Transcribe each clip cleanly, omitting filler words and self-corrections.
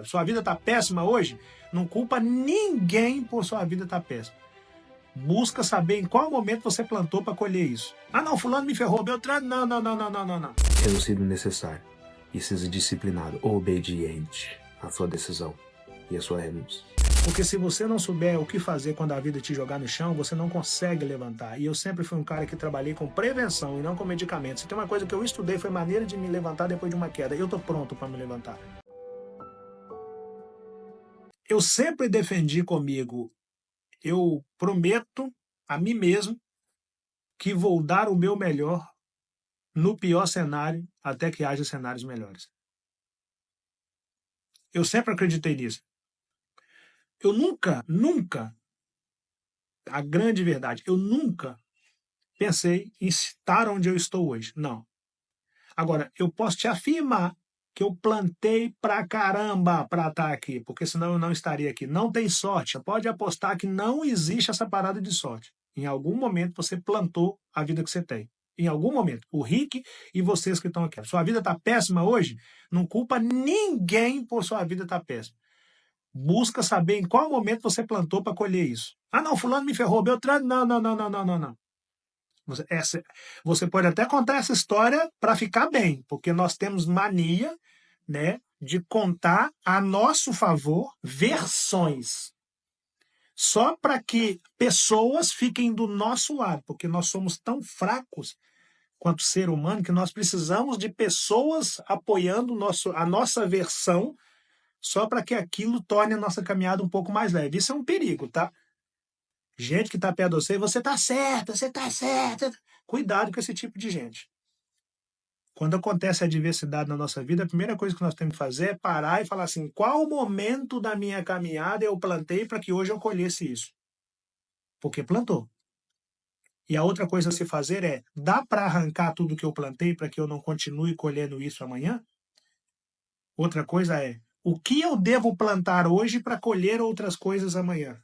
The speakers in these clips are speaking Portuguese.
quero. Sua vida tá péssima hoje? Não culpa ninguém por sua vida tá péssima. Busca saber em qual momento você plantou para colher isso. Ah não, fulano me ferrou, Beltrano, não. Reduzido necessário e seja disciplinado, obediente à sua decisão e à sua renúncia. Porque se você não souber o que fazer quando a vida te jogar no chão, você não consegue levantar. E eu sempre fui um cara que trabalhei com prevenção e não com medicamentos. Se tem uma coisa que eu estudei foi maneira de me levantar depois de uma queda. Eu tô pronto para me levantar. Eu sempre defendi comigo, eu prometo a mim mesmo que vou dar o meu melhor no pior cenário até que haja cenários melhores. Eu sempre acreditei nisso. Eu nunca, a grande verdade, eu nunca pensei em estar onde eu estou hoje. Não. Agora, eu posso te afirmar que eu plantei pra caramba pra estar aqui, porque senão eu não estaria aqui. Não tem sorte. Pode apostar que não existe essa parada de sorte. Em algum momento você plantou a vida que você tem. Em algum momento. O Rick e vocês que estão aqui. Sua vida está péssima hoje? Não culpa ninguém por sua vida estar péssima. Busca saber em qual momento você plantou para colher isso. Ah não, fulano me ferrou, Beltrano, não. Você pode até contar essa história para ficar bem, porque nós temos mania, né, de contar a nosso favor versões. Só para que pessoas fiquem do nosso lado, porque nós somos tão fracos quanto ser humano que nós precisamos de pessoas apoiando a nossa versão só para que aquilo torne a nossa caminhada um pouco mais leve. Isso é um perigo, tá? Gente que está perto de você tá certo, você tá certo. Cuidado com esse tipo de gente. Quando acontece a adversidade na nossa vida, a primeira coisa que nós temos que fazer é parar e falar assim, qual momento da minha caminhada eu plantei para que hoje eu colhesse isso? Porque plantou. E a outra coisa a se fazer é, dá para arrancar tudo que eu plantei para que eu não continue colhendo isso amanhã? Outra coisa é, o que eu devo plantar hoje para colher outras coisas amanhã?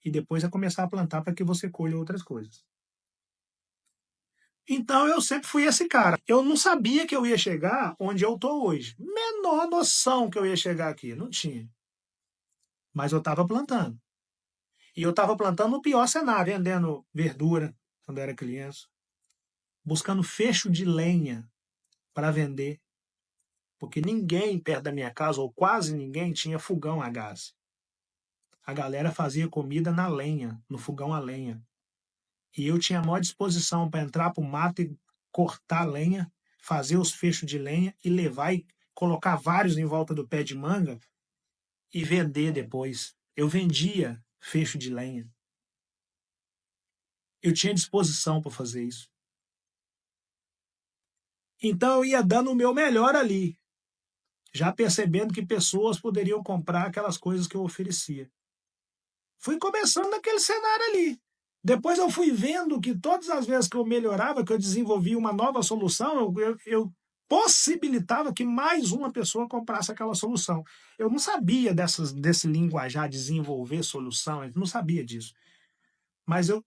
E depois é começar a plantar para que você colha outras coisas. Então eu sempre fui esse cara. Eu não sabia que eu ia chegar onde eu estou hoje. Menor noção que eu ia chegar aqui, não tinha. Mas eu estava plantando. E eu estava plantando no pior cenário, vendendo verdura quando eu era criança, buscando fecho de lenha para vender, porque ninguém perto da minha casa, ou quase ninguém, tinha fogão a gás. A galera fazia comida na lenha, no fogão a lenha. E eu tinha a maior disposição para entrar para o mato e cortar lenha, fazer os fechos de lenha e levar e colocar vários em volta do pé de manga e vender depois. Eu vendia fecho de lenha. Eu tinha disposição para fazer isso. Então eu ia dando o meu melhor ali, já percebendo que pessoas poderiam comprar aquelas coisas que eu oferecia. Fui começando naquele cenário ali. Depois eu fui vendo que todas as vezes que eu melhorava, que eu desenvolvia uma nova solução, eu possibilitava que mais uma pessoa comprasse aquela solução. Eu não sabia desse linguajar, desenvolver solução, eu não sabia disso. Mas eu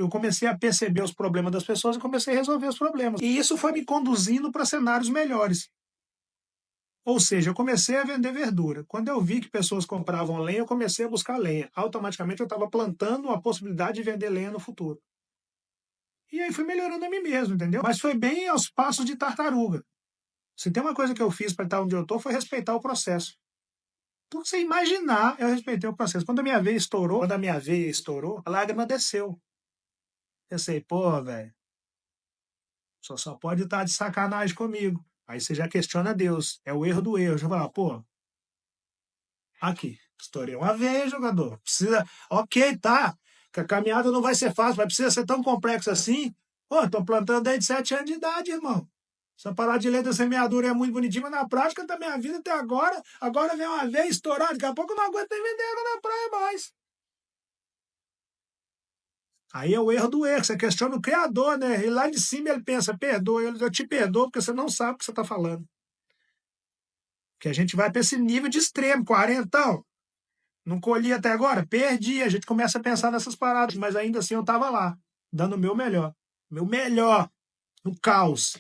comecei a perceber os problemas das pessoas e comecei a resolver os problemas. E isso foi me conduzindo para cenários melhores. Ou seja, eu comecei a vender verdura. Quando eu vi que pessoas compravam lenha, eu comecei a buscar lenha. Automaticamente eu estava plantando a possibilidade de vender lenha no futuro. E aí fui melhorando a mim mesmo, entendeu? Mas foi bem aos passos de tartaruga. Se tem uma coisa que eu fiz para estar onde eu estou, foi respeitar o processo. Tudo que você imaginar, eu respeitei o processo. Quando a minha veia estourou, a lágrima desceu. Pensei, pô, velho, só pode estar de sacanagem comigo. Aí você já questiona Deus. É o erro do erro. Já fala, pô, aqui, estourei uma veia, jogador. Precisa, ok, tá. Que a caminhada não vai ser fácil, mas precisa ser tão complexo assim. Pô, tô plantando desde 7 anos de idade, irmão. Essa parada de lei da semeadura é muito bonitinha, mas na prática da minha vida até agora, agora vem uma veia estourada, daqui a pouco eu não aguento nem vender água na praia mais. Aí é o erro do erro, você questiona o Criador, né? E lá de cima ele pensa, perdoa, eu te perdoo porque você não sabe o que você está falando. Que a gente vai para esse nível de extremo, 40, não colhi até agora? Perdi, a gente começa a pensar nessas paradas, mas ainda assim eu estava lá, dando o meu melhor, no caos.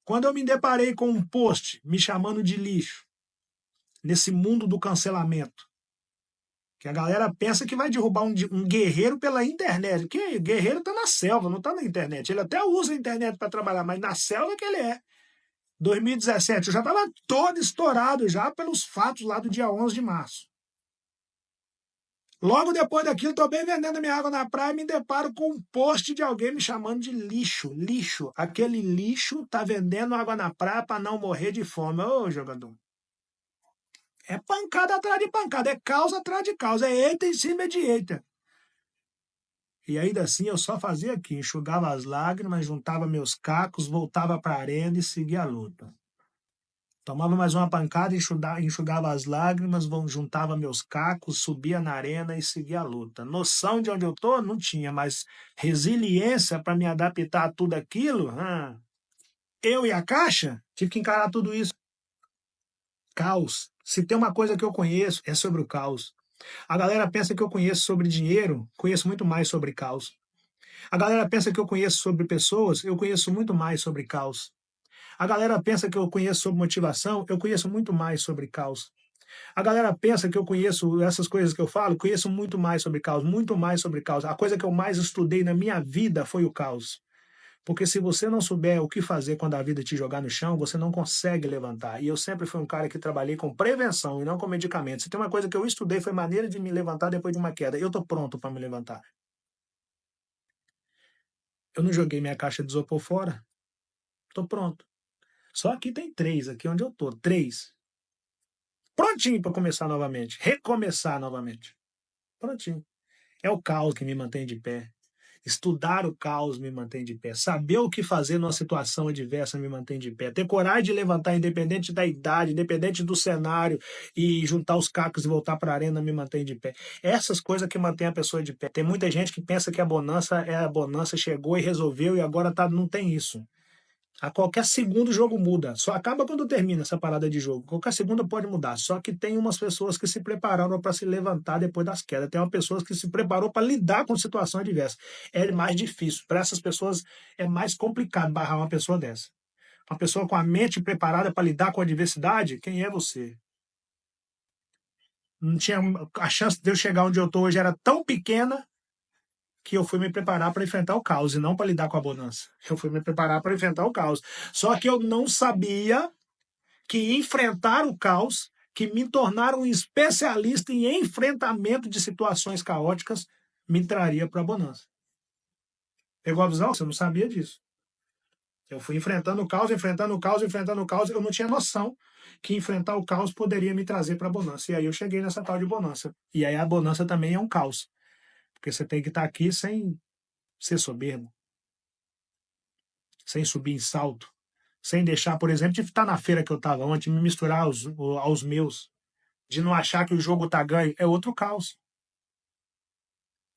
Quando eu me deparei com um post me chamando de lixo, nesse mundo do cancelamento. Que a galera pensa que vai derrubar um guerreiro pela internet. Que guerreiro tá na selva, não tá na internet. Ele até usa a internet para trabalhar, mas na selva que ele é. 2017, eu já estava todo estourado já pelos fatos lá do dia 11 de março. Logo depois daquilo, estou bem vendendo minha água na praia e me deparo com um post de alguém me chamando de lixo. Lixo. Aquele lixo tá vendendo água na praia para não morrer de fome. Ô, jogador. É pancada atrás de pancada, é causa atrás de causa, é eita em cima de eita. E ainda assim eu só fazia aqui, enxugava as lágrimas, juntava meus cacos, voltava para a arena e seguia a luta. Tomava mais uma pancada, enxugava as lágrimas, juntava meus cacos, subia na arena e seguia a luta. Noção de onde eu tô? Não tinha, mas resiliência para me adaptar a tudo aquilo? Eu e a Caixa tive que encarar tudo isso. Caos. Se tem uma coisa que eu conheço, é sobre o caos. A galera pensa que eu conheço sobre dinheiro, conheço muito mais sobre caos. A galera pensa que eu conheço sobre pessoas, eu conheço muito mais sobre caos. A galera pensa que eu conheço sobre motivação, eu conheço muito mais sobre caos. A galera pensa que eu conheço essas coisas que eu falo, conheço muito mais sobre caos, muito mais sobre caos. A coisa que eu mais estudei na minha vida foi o caos. Porque se você não souber o que fazer quando a vida te jogar no chão, você não consegue levantar. E eu sempre fui um cara que trabalhei com prevenção e não com medicamentos. Se tem uma coisa que eu estudei foi maneira de me levantar depois de uma queda. Eu estou pronto para me levantar. Eu não joguei minha caixa de isopor fora. Estou pronto. Só aqui tem 3, aqui onde eu estou. 3. Prontinho para começar novamente. Recomeçar novamente. Prontinho. É o caos que me mantém de pé. Estudar o caos me mantém de pé. Saber o que fazer numa situação adversa me mantém de pé. Ter coragem de levantar, independente da idade, independente do cenário, e juntar os cacos e voltar para a arena me mantém de pé. Essas coisas que mantêm a pessoa de pé. Tem muita gente que pensa que a bonança chegou e resolveu e agora não tem isso. A qualquer segundo o jogo muda. Só acaba quando termina essa parada de jogo. Qualquer segundo pode mudar. Só que tem umas pessoas que se prepararam para se levantar depois das quedas. Tem umas pessoas que se preparou para lidar com situação adversa. É mais difícil. Para essas pessoas é mais complicado barrar uma pessoa dessa. Uma pessoa com a mente preparada para lidar com a adversidade, quem é você? Não tinha a chance de eu chegar onde eu estou hoje era tão pequena que eu fui me preparar para enfrentar o caos e não para lidar com a bonança. Eu fui me preparar para enfrentar o caos. Só que eu não sabia que enfrentar o caos, que me tornar um especialista em enfrentamento de situações caóticas, me traria para a bonança. Pegou a visão? Você não sabia disso. Eu fui enfrentando o caos, enfrentando o caos, enfrentando o caos. Eu não tinha noção que enfrentar o caos poderia me trazer para a bonança. E aí eu cheguei nessa tal de bonança. E aí a bonança também é um caos. Porque você tem que estar aqui sem ser soberbo, sem subir em salto, sem deixar, por exemplo, de estar na feira que eu estava ontem, me misturar aos meus, de não achar que o jogo está ganho, é outro caos.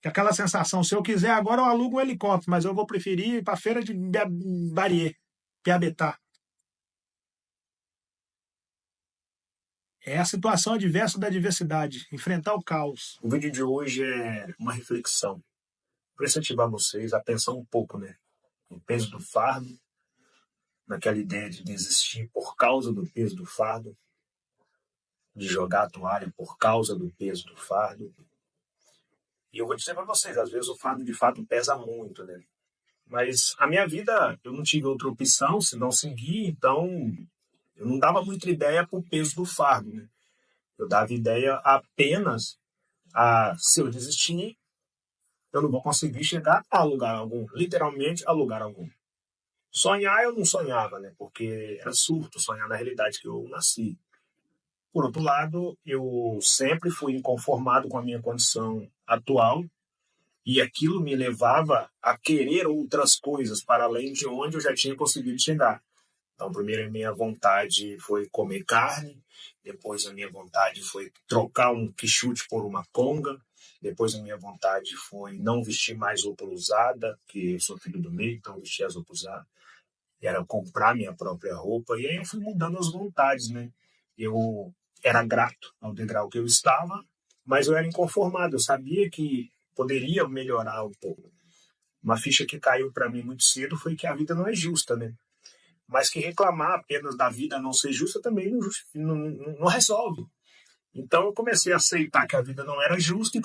Aquela sensação, se eu quiser agora eu alugo um helicóptero, mas eu vou preferir ir para a feira de Barier, Piabetá. É a situação adversa da diversidade, enfrentar o caos. O vídeo de hoje é uma reflexão para incentivar vocês a pensar um pouco, né? No peso do fardo, naquela ideia de desistir por causa do peso do fardo, de jogar a toalha por causa do peso do fardo. E eu vou dizer para vocês, às vezes o fardo de fato pesa muito, né? Mas a minha vida, eu não tive outra opção se não seguir, então eu não dava muita ideia para o peso do fardo, né? Eu dava ideia apenas a, se eu desistir, eu não vou conseguir chegar a lugar algum, literalmente a lugar algum. Sonhar eu não sonhava, né? Porque era surto sonhar na realidade que eu nasci. Por outro lado, eu sempre fui inconformado com a minha condição atual e aquilo me levava a querer outras coisas para além de onde eu já tinha conseguido chegar. Então, primeiro a minha vontade foi comer carne, depois a minha vontade foi trocar um quichute por uma conga, depois a minha vontade foi não vestir mais roupa usada, que eu sou filho do meio, então vestir as roupas usadas. E era comprar minha própria roupa, e aí eu fui mudando as vontades, né? Eu era grato ao degrau que eu estava, mas eu era inconformado, eu sabia que poderia melhorar um pouco. Uma ficha que caiu para mim muito cedo foi que a vida não é justa, né? Mas que reclamar apenas da vida não ser justa também não resolve. Então eu comecei a aceitar que a vida não era justa e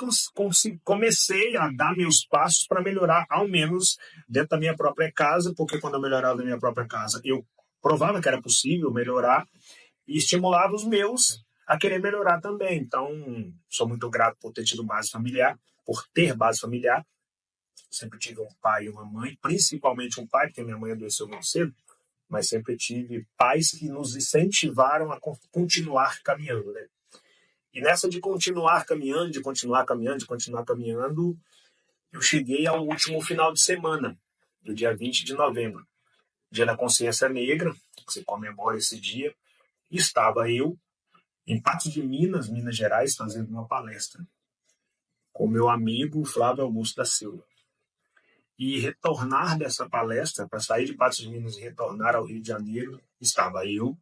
comecei a dar meus passos para melhorar, ao menos dentro da minha própria casa, porque quando eu melhorava da minha própria casa, eu provava que era possível melhorar e estimulava os meus a querer melhorar também. Então, sou muito grato por ter tido base familiar, por ter base familiar. Sempre tive um pai e uma mãe, principalmente um pai, porque minha mãe adoeceu muito cedo, mas sempre tive pais que nos incentivaram a continuar caminhando, né? E nessa de continuar caminhando, eu cheguei ao último final de semana, do dia 20 de novembro, dia da consciência negra, que se comemora esse dia, e estava eu em Patos de Minas, Minas Gerais, fazendo uma palestra com meu amigo Flávio Augusto da Silva. E retornar dessa palestra, para sair de Patos de Minas e retornar ao Rio de Janeiro, estava eu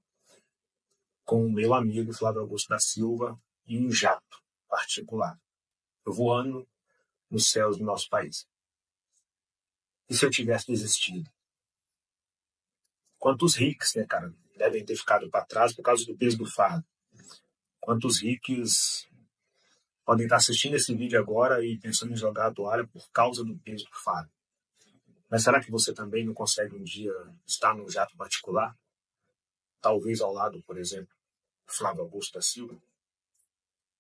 com o meu amigo Flávio Augusto da Silva em um jato particular, voando nos céus do nosso país. E se eu tivesse desistido? Quantos ricos, né, cara, devem ter ficado para trás por causa do peso do fardo? Quantos ricos podem estar assistindo esse vídeo agora e pensando em jogar a toalha por causa do peso do fardo? Mas será que você também não consegue um dia estar num jato particular? Talvez ao lado, por exemplo, do Flávio Augusto da Silva?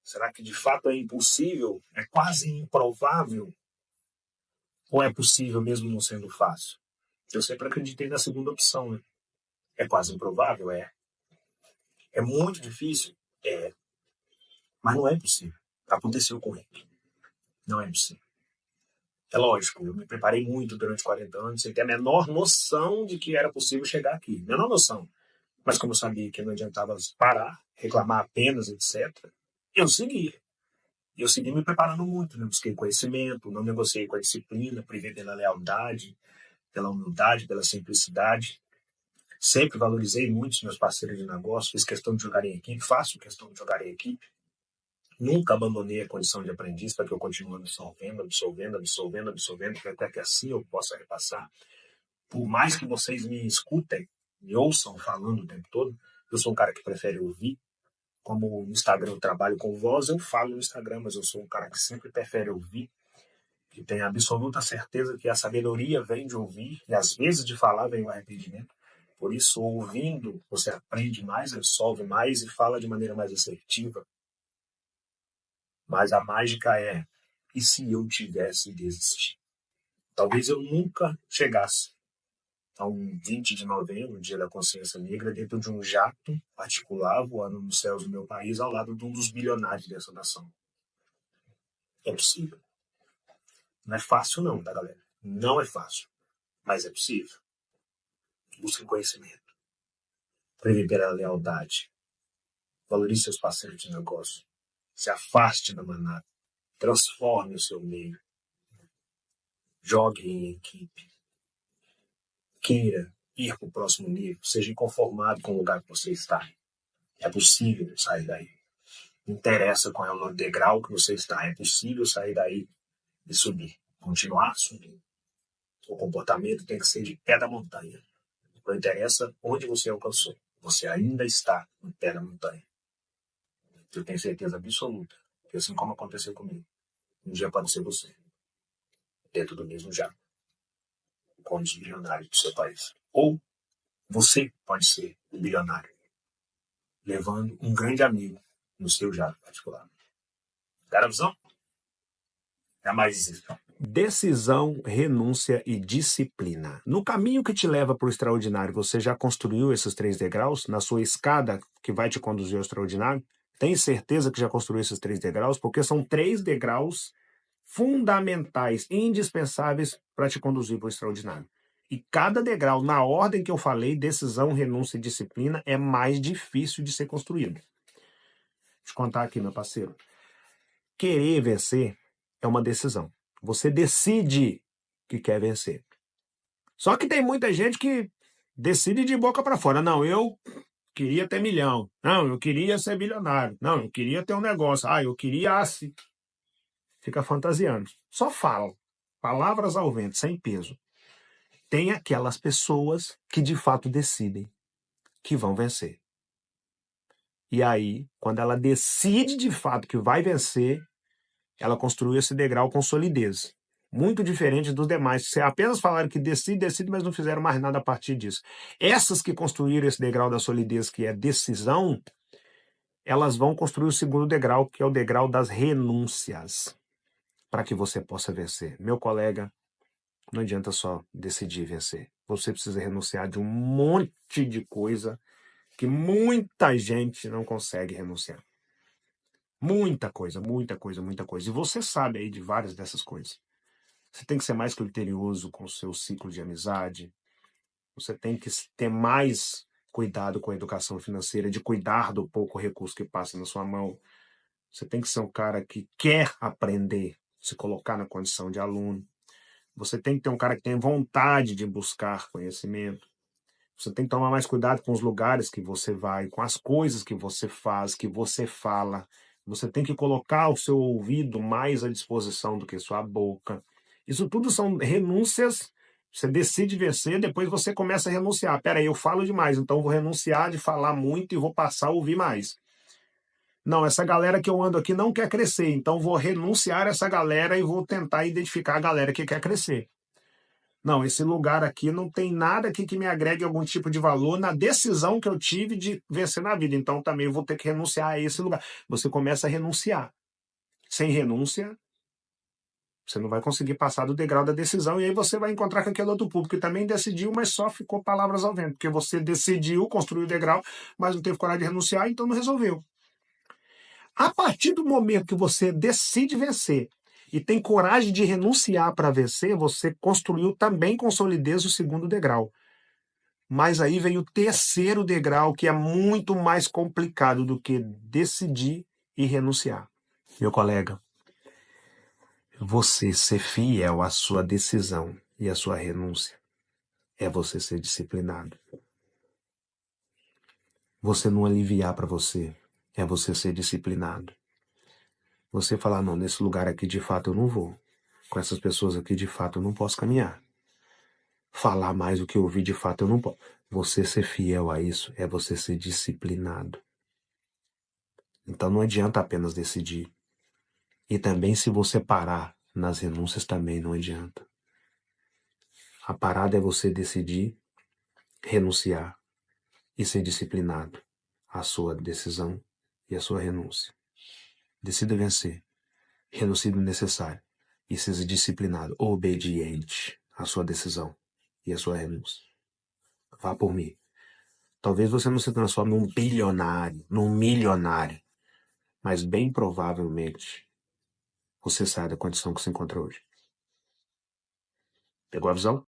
Será que de fato é impossível? É quase improvável? Ou é possível mesmo não sendo fácil? Eu sempre acreditei na segunda opção, né? É quase improvável? É. É muito difícil? É. Mas não é impossível. Aconteceu com ele. Não é impossível. É lógico, eu me preparei muito durante 40 anos sem ter a menor noção de que era possível chegar aqui. Menor noção. Mas como eu sabia que não adiantava parar, reclamar apenas, etc., eu segui. E eu segui me preparando muito, né? Busquei conhecimento, não negociei com a disciplina, privei pela lealdade, pela humildade, pela simplicidade. Sempre valorizei muito os meus parceiros de negócio, fiz questão de jogar em equipe, faço questão de jogar em equipe. Nunca abandonei a condição de aprendiz para que eu continue absorvendo, para até que assim eu possa repassar. Por mais que vocês me escutem, me ouçam falando o tempo todo, eu sou um cara que prefere ouvir. Como no Instagram eu trabalho com voz, eu falo no Instagram, mas eu sou um cara que sempre prefere ouvir, que tem a absoluta certeza que a sabedoria vem de ouvir, e às vezes de falar vem o arrependimento. Por isso, ouvindo, você aprende mais, absorve mais e fala de maneira mais assertiva. Mas a mágica é, e se eu tivesse desistido? Talvez eu nunca chegasse a um 20 de novembro, dia da consciência negra, dentro de um jato particular, voando nos céus do meu país, ao lado de um dos bilionários dessa nação. É possível. Não é fácil não, tá, galera? Não é fácil. Mas é possível. Busque conhecimento. Preve pela lealdade. Valorize seus parceiros de negócio. Se afaste da manada. Transforme o seu meio. Jogue em equipe. Queira ir para o próximo nível. Seja inconformado com o lugar que você está. É possível sair daí. Não interessa qual é o degrau que você está. É possível sair daí e subir. Continuar subindo. O comportamento tem que ser de pé da montanha. Não interessa onde você alcançou. Você ainda está no pé da montanha. Eu tenho certeza absoluta que assim como aconteceu comigo, um dia pode ser você. Dentro do mesmo jato. Com os bilionários do seu país. Ou você pode ser o bilionário. Levando um grande amigo no seu jato particular. Cara, visão? É mais isso. Decisão, renúncia e disciplina. No caminho que te leva para o extraordinário, você já construiu esses 3 degraus? Na sua escada que vai te conduzir ao extraordinário? Tem certeza que já construiu esses 3 degraus? Porque são 3 degraus fundamentais, indispensáveis para te conduzir para o extraordinário. E cada degrau, na ordem que eu falei, decisão, renúncia e disciplina, é mais difícil de ser construído. Deixa eu contar aqui, meu parceiro. Querer vencer é uma decisão. Você decide que quer vencer. Só que tem muita gente que decide de boca para fora. Não, eu queria ter milhão. Não, eu queria ser bilionário. Não, eu queria ter um negócio. Ah, eu queria assim. Fica fantasiando. Só fala. Palavras ao vento, sem peso. Tem aquelas pessoas que de fato decidem que vão vencer. E aí, quando ela decide de fato que vai vencer, ela construiu esse degrau com solidez. Muito diferente dos demais, que apenas falaram que decide, mas não fizeram mais nada a partir disso. Essas que construíram esse degrau da solidez, que é decisão, elas vão construir o segundo degrau, que é o degrau das renúncias, para que você possa vencer. Meu colega, não adianta só decidir vencer. Você precisa renunciar de um monte de coisa que muita gente não consegue renunciar. Muita coisa, muita coisa, muita coisa. E você sabe aí de várias dessas coisas. Você tem que ser mais criterioso com o seu ciclo de amizade. Você tem que ter mais cuidado com a educação financeira, de cuidar do pouco recurso que passa na sua mão. Você tem que ser um cara que quer aprender, se colocar na condição de aluno. Você tem que ter um cara que tem vontade de buscar conhecimento. Você tem que tomar mais cuidado com os lugares que você vai, com as coisas que você faz, que você fala. Você tem que colocar o seu ouvido mais à disposição do que sua boca. Isso tudo são renúncias. Você decide vencer, depois você começa a renunciar. Peraí, eu falo demais, então vou renunciar de falar muito e vou passar a ouvir mais. Não, essa galera que eu ando aqui não quer crescer, então vou renunciar a essa galera e vou tentar identificar a galera que quer crescer. Não, esse lugar aqui não tem nada aqui que me agregue algum tipo de valor na decisão que eu tive de vencer na vida. Então também vou ter que renunciar a esse lugar. Você começa a renunciar. Sem renúncia, você não vai conseguir passar do degrau da decisão e aí você vai encontrar com aquele outro público que também decidiu, mas só ficou palavras ao vento. Porque você decidiu construir o degrau, mas não teve coragem de renunciar, então não resolveu. A partir do momento que você decide vencer e tem coragem de renunciar para vencer, você construiu também com solidez o segundo degrau. Mas aí vem o terceiro degrau, que é muito mais complicado do que decidir e renunciar. Meu colega, você ser fiel à sua decisão e à sua renúncia é você ser disciplinado. Você não aliviar para você é você ser disciplinado. Você falar, não, nesse lugar aqui de fato eu não vou. Com essas pessoas aqui de fato eu não posso caminhar. Falar mais do que ouvir de fato eu não posso. Você ser fiel a isso é você ser disciplinado. Então não adianta apenas decidir. E também se você parar nas renúncias também não adianta. A parada é você decidir, renunciar e ser disciplinado à sua decisão e à sua renúncia. Decida vencer, renuncie do necessário e seja disciplinado, obediente à sua decisão e à sua renúncia. Vá por mim. Talvez você não se transforme num bilionário, num milionário, mas bem provavelmente você sai da condição que se encontra hoje. Pegou a visão?